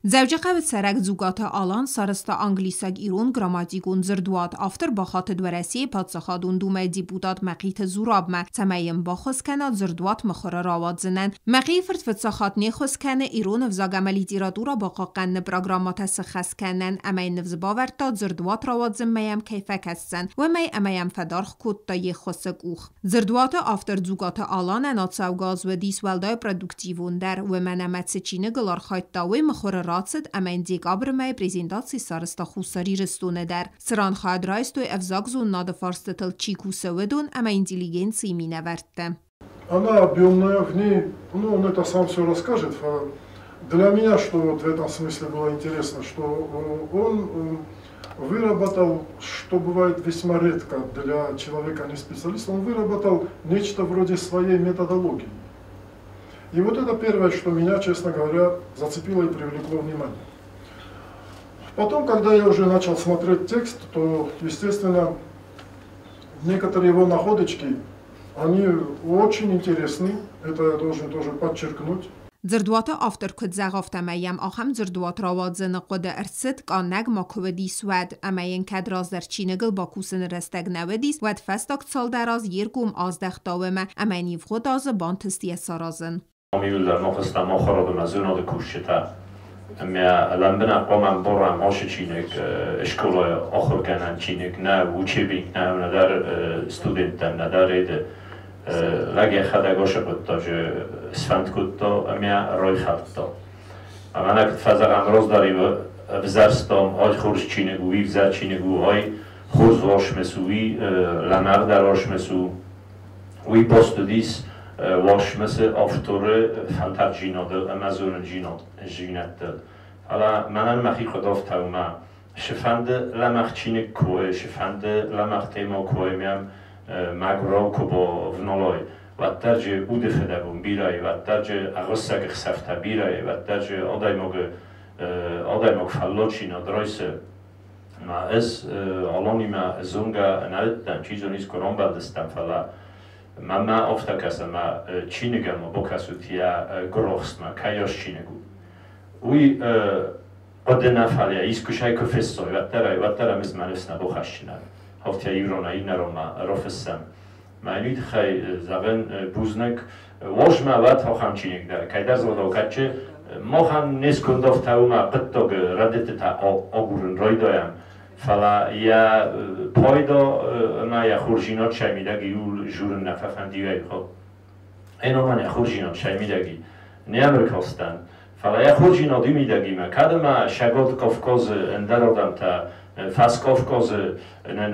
Zevce qevet serek zugata alan sarısta Anglisag İron gramatikun zırduat after baxat dveresi patsaxadun dume deputat maqit zurab me temeyin baxoskena zırduat mxora rawat zinen maqi fırtfıtsaxat nexoskene İron vzagamel literatura baqaqen programata sxaskenen emey nvzbaverta zırduat rawat zimmeyem keyfeketsen ve mey emeyem fedarx kutta yexosek ux zırduata after zugata alanen atsavgaz ve disveldای produktivun der ve menemet seçini gılar xaytta ve mxora راتد امین دیگابر می پریزنتاسی سرستا خوسری رستونه در سران خواهد رایست و افزاگزون ناد فارستتل چیکو سودون اما интеллигенции می نورده. Она объемная в ней, ну он это сам все расскажет. Для меня, что вот в этом смысле было интересно, что он выработал, что бывает весьма редко для человека не специалиста, он выработал нечто вроде своей методологии. И вот это первое, что меня, честно говоря, зацепило и привлекло внимание. Потом, когда я уже начал смотреть текст, то, естественно, некоторые его находочки, они очень интересны, это я должен тоже подчеркнуть. زردوات آفتر کد زغافت میم آخم زردوات راواد زن قد ارسد کانگ ما کودی سواد امین کد راز در چینگل با کوسن رستگ نودیس ود فستاک سال دراز یرگوم آزدخ داومه امینیف خود آز بانتستی سارازن. میول در نخست ما خراب مزوناد کوشتا امیا لندن قوم برام آش چینک اشکال آخر کنن چینک نه وچبینگ نه در استودنت نه در لگه خداگاش بود تا جو اسفند کود تا امیا رای خرد تا اما نکت فضل امروز داری و زرستم های خورش چینگویی وزر چینگوهای خورز واش مسوی لمر در واش مسو وی باستودیس واش مثل آفتوره فلتر جیناده امازون جیناده حالا منم مخی خداف توما شفند لمخ چینگ کوه شفند لمخ تیما کوه میم مگرا کو با ونالای و درجه بود خدابون بیرای و درجه اغسق خسفته بیرای و درجه آدایماگ فلوچینا درایسه ما از آلانی ما زونگا ندیدم چیزو نیست کرام بردستم فلا ما افتا کسا ما چینگم با کسو تیا گروخست ما کایاش چینگو وی قد نفعلی ایسکوشای کفستای و درم از منفس نبو خشنم هفتیا ایرانایی نرو ما رفستم معنید خی زبان بوزنک واش ما وقت هم چینگ داره که در زود اوکچه ما هم نیست کنداف تاو ما قطع ردت تا آگورن رای دایم فلا یا پایدا ما یا خورجینات شمیدگی یول جورن نففن دیوی خب اینو من یا خورجینات شمیدگی نیامرکاستن فلا یا خورجینات دیمیدگی ما کدام شگات کافکاز اندرادم تا فاس کافکاز نن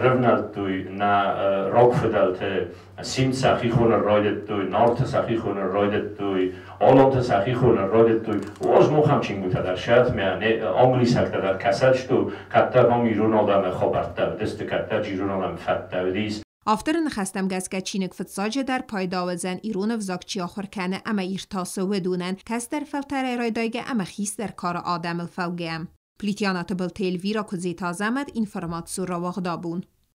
رونالد دوی نا راکفدل ته سیم سخی خون رایدت دوی نارت سخی خون رایدت دوی آلانت سخی خون رایدت دوی واج مخم چینگو تا در شرط میانه انگلیس هکتا در کسلش تو کتر هم ایرون آدم خبرت دست کتر جیرون آدم فت دودیست آفترن خستم گزگه چینک فتساجه در پایداوزن ایرون وزاکچی آخر کنه اما ایرتاسه ودونن کس در فلتر رایدایگه اما خیس در کار آدم الفوگه ام. پلیتیانات بل تیل ویرا کزی تازمد اینفرمات سور را واغدابون.